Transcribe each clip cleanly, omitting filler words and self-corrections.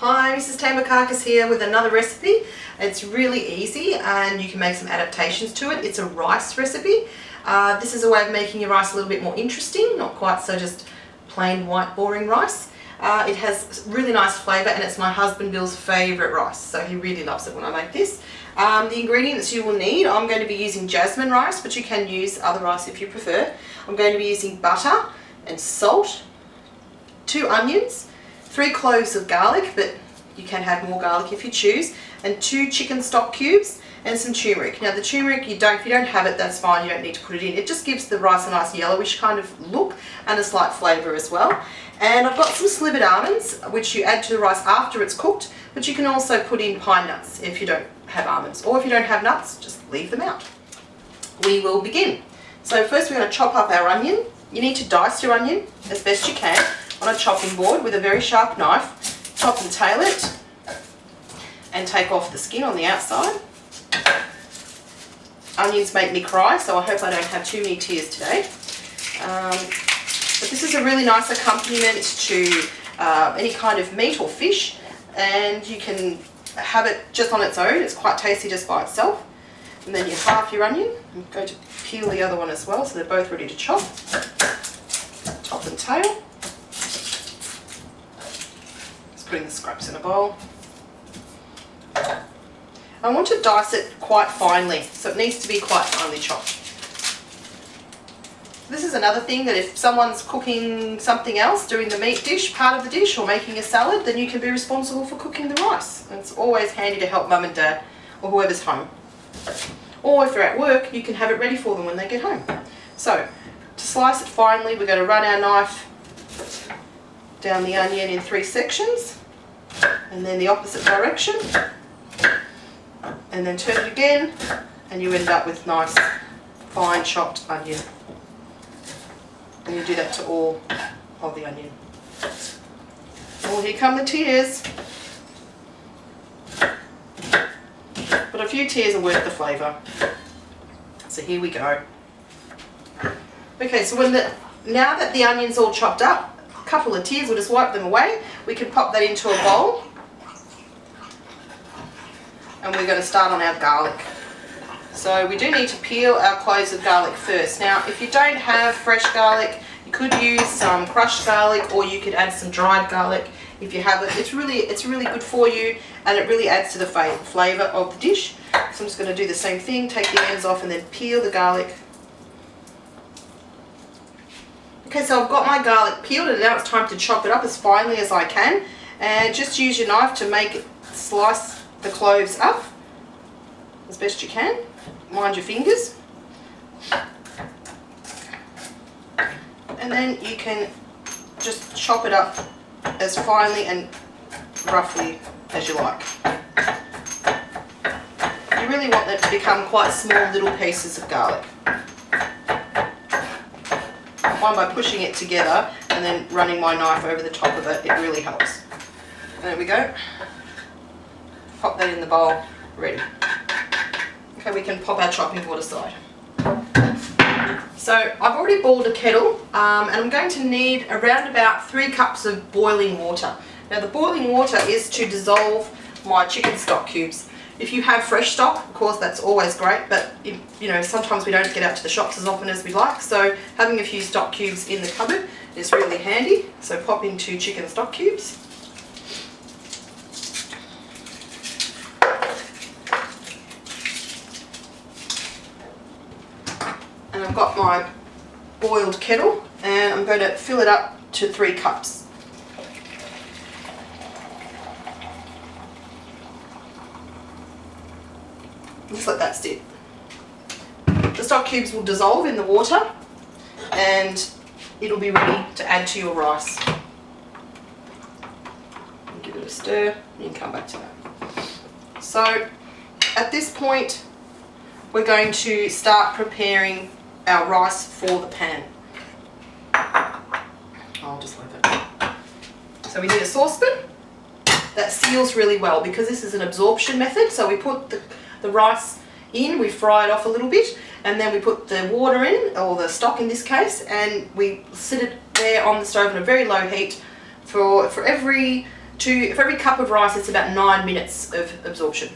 Hi, Mrs. Tambakarkas here with another recipe. It's really easy and you can make some adaptations to it. It's a rice recipe. This is a way of making your rice a little bit more interesting, not quite so just plain white boring rice. It has really nice flavour and it's my husband Bill's favourite rice, so he really loves it when I make this. The ingredients you will need, I'm going to be using jasmine rice, but you can use other rice if you prefer. I'm going to be using butter and salt, 2 onions, 3 cloves of garlic, but you can have more garlic if you choose, and 2 chicken stock cubes and some turmeric. Now the turmeric, if you don't have it, that's fine, you don't need to put it in. It just gives the rice a nice yellowish kind of look and a slight flavour as well. And I've got some slivered almonds, which you add to the rice after it's cooked, but you can also put in pine nuts if you don't have almonds, or if you don't have nuts, just leave them out. We will begin. So first we're going to chop up our onion. You need to dice your onion as best you can on a chopping board with a very sharp knife. Top and tail it and take off the skin on the outside. Onions make me cry, so I hope I don't have too many tears today. But this is a really nice accompaniment to any kind of meat or fish, and you can have it just on its own. It's quite tasty just by itself. And then you halve your onion. I'm going to peel the other one as well, so they're both ready to chop. Top and tail. Just putting the scraps in a bowl. I want to dice it quite finely, so it needs to be quite finely chopped. This is another thing, that if someone's cooking something else, doing the meat dish, part of the dish, or making a salad, then you can be responsible for cooking the rice. And it's always handy to help mum and dad, or whoever's home. Or if they're at work, you can have it ready for them when they get home. So, to slice it finely, we're going to run our knife down the onion in 3 sections, and then the opposite direction, and then turn it again, and you end up with nice, fine chopped onion. And you do that to all of the onion. Oh, here come the tears. But a few tears are worth the flavour. So here we go. Okay, so now that the onion's all chopped up, a couple of tears, we'll just wipe them away. We can pop that into a bowl. And we're going to start on our garlic. So we do need to peel our cloves of garlic first. Now, if you don't have fresh garlic, you could use some crushed garlic, or you could add some dried garlic if you have it. It's really good for you, and it really adds to the flavour of the dish. So I'm just going to do the same thing, take the ends off and then peel the garlic. Okay, so I've got my garlic peeled, and now it's time to chop it up as finely as I can. And just use your knife to make it slice the cloves up as best you can. Mind your fingers. And then you can just chop it up as finely and roughly as you like. You really want them to become quite small little pieces of garlic. I find by pushing it together and then running my knife over the top of it, it really helps. There we go. Pop that in the bowl, ready. Okay, we can pop our chopping board aside. So I've already boiled a kettle, and I'm going to need around about 3 cups of boiling water. Now the boiling water is to dissolve my chicken stock cubes. If you have fresh stock, of course that's always great, but sometimes we don't get out to the shops as often as we like, so having a few stock cubes in the cupboard is really handy. So pop in 2 chicken stock cubes. And I've got my boiled kettle, and I'm going to fill it up to 3 cups. Just let that sit. The stock cubes will dissolve in the water, and it'll be ready to add to your rice. Give it a stir, and you can come back to that. So at this point, we're going to start preparing our rice for the pan. I'll just leave it. So we need a saucepan that seals really well, because this is an absorption method. So we put the rice in, we fry it off a little bit, and then we put the water in, or the stock in this case, and we sit it there on the stove on a very low heat for every for every cup of rice, it's about 9 minutes of absorption.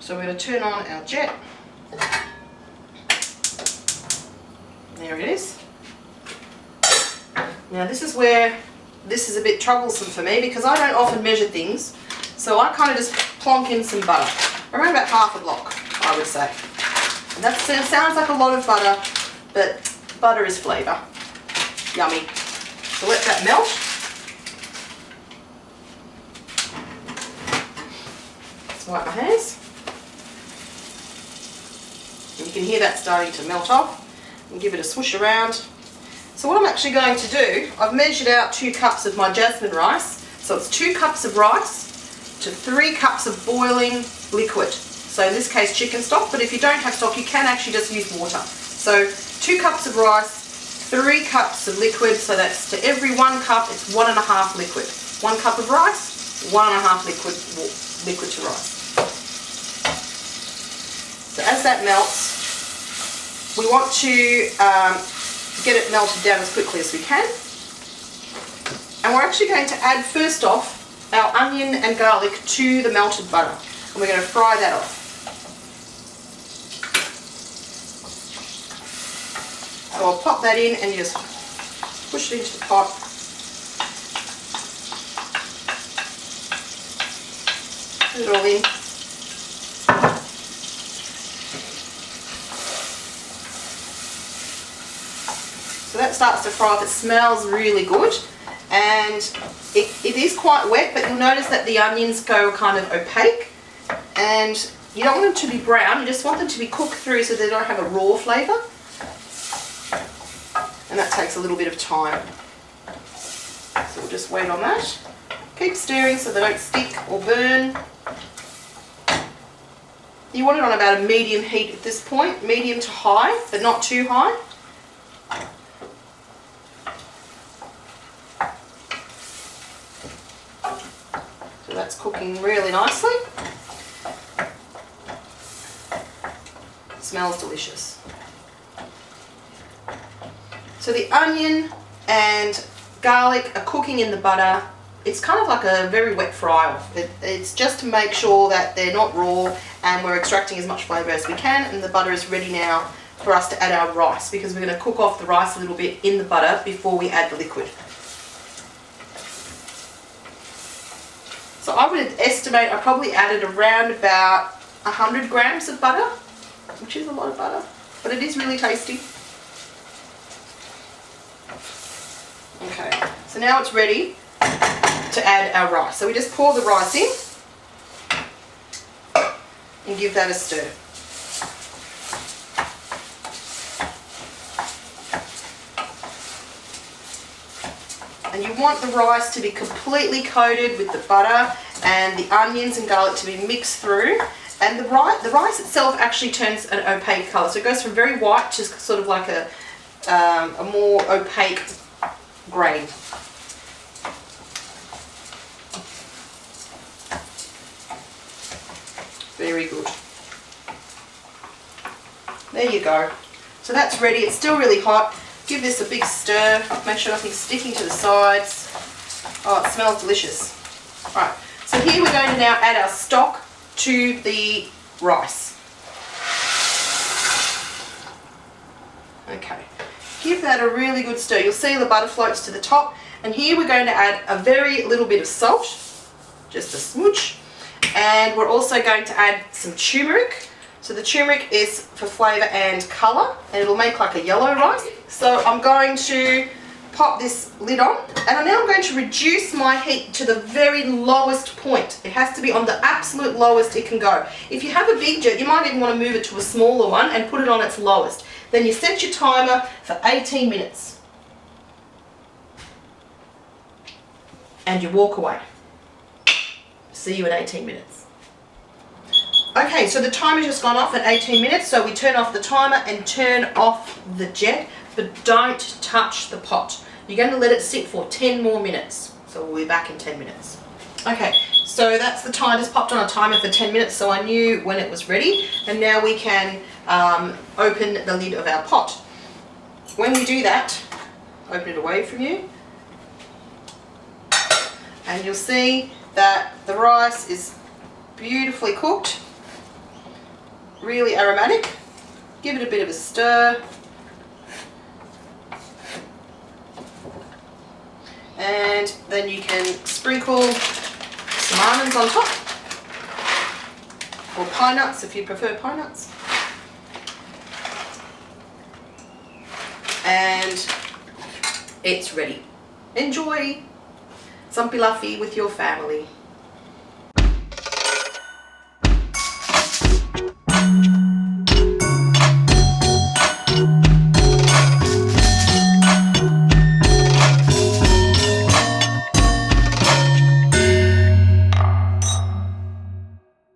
So we're going to turn on our jet. There it is. Now this is where this is a bit troublesome for me because I don't often measure things. So I kind of just plonk in some butter. Around about half a block, I would say. And that sounds like a lot of butter, but butter is flavour. Yummy. So let that melt. Let's wipe my hands. And you can hear that starting to melt off. And give it a swoosh around. So what I'm actually going to do, I've measured out 2 cups of my jasmine rice. So it's 2 cups of rice to 3 cups of boiling liquid. So in this case chicken stock, but if you don't have stock you can actually just use water. So 2 cups of rice, 3 cups of liquid, so that's to every 1 cup it's 1.5 liquid. 1 cup of rice, 1.5 liquid to rice. So as that melts, we want to get it melted down as quickly as we can. And we're actually going to add first off our onion and garlic to the melted butter. And we're going to fry that off. So I'll pop that in and you just push it into the pot. Put it all in. So that starts to fry up. It smells really good, and it is quite wet, but you'll notice that the onions go kind of opaque, and you don't want them to be brown, you just want them to be cooked through so they don't have a raw flavour, and that takes a little bit of time. So we'll just wait on that. Keep stirring so they don't stick or burn. You want it on about a medium heat at this point, medium to high, but not too high. So that's cooking really nicely. It smells delicious. So the onion and garlic are cooking in the butter. It's kind of like a very wet fry off. It's just to make sure that they're not raw and we're extracting as much flavour as we can, and the butter is ready now for us to add our rice, because we're going to cook off the rice a little bit in the butter before we add the liquid. So I would estimate I probably added around about 100 grams of butter, which is a lot of butter, but it is really tasty. Okay, so now it's ready to add our rice. So we just pour the rice in and give that a stir. And you want the rice to be completely coated with the butter and the onions and garlic to be mixed through. And the rice itself actually turns an opaque colour. So it goes from very white to sort of like a more opaque grain. Very good. There you go. So that's ready. It's still really hot. Give this a big stir. Make sure nothing's sticking to the sides. Oh, it smells delicious. Right. So here we're going to now add our stock to the rice. Okay. Give that a really good stir. You'll see the butter floats to the top. And here we're going to add a very little bit of salt. Just a smooch. And we're also going to add some turmeric. So the turmeric is for flavour and colour, and it'll make like a yellow rice. So I'm going to pop this lid on, and now I'm going to reduce my heat to the very lowest point. It has to be on the absolute lowest it can go. If you have a big jet, you might even want to move it to a smaller one and put it on its lowest. Then you set your timer for 18 minutes. And you walk away. See you in 18 minutes. Okay, so the timer's just gone off at 18 minutes, so we turn off the timer and turn off the jet, but don't touch the pot. You're going to let it sit for 10 more minutes, so we'll be back in 10 minutes. Okay, so that's the time. Just popped on a timer for 10 minutes, so I knew when it was ready, and now we can open the lid of our pot. When we do that, open it away from you. And you'll see that the rice is beautifully cooked, really aromatic. Give it a bit of a stir. And then you can sprinkle some almonds on top, or pine nuts if you prefer pine nuts. And it's ready. Enjoy some pilaffi with your family.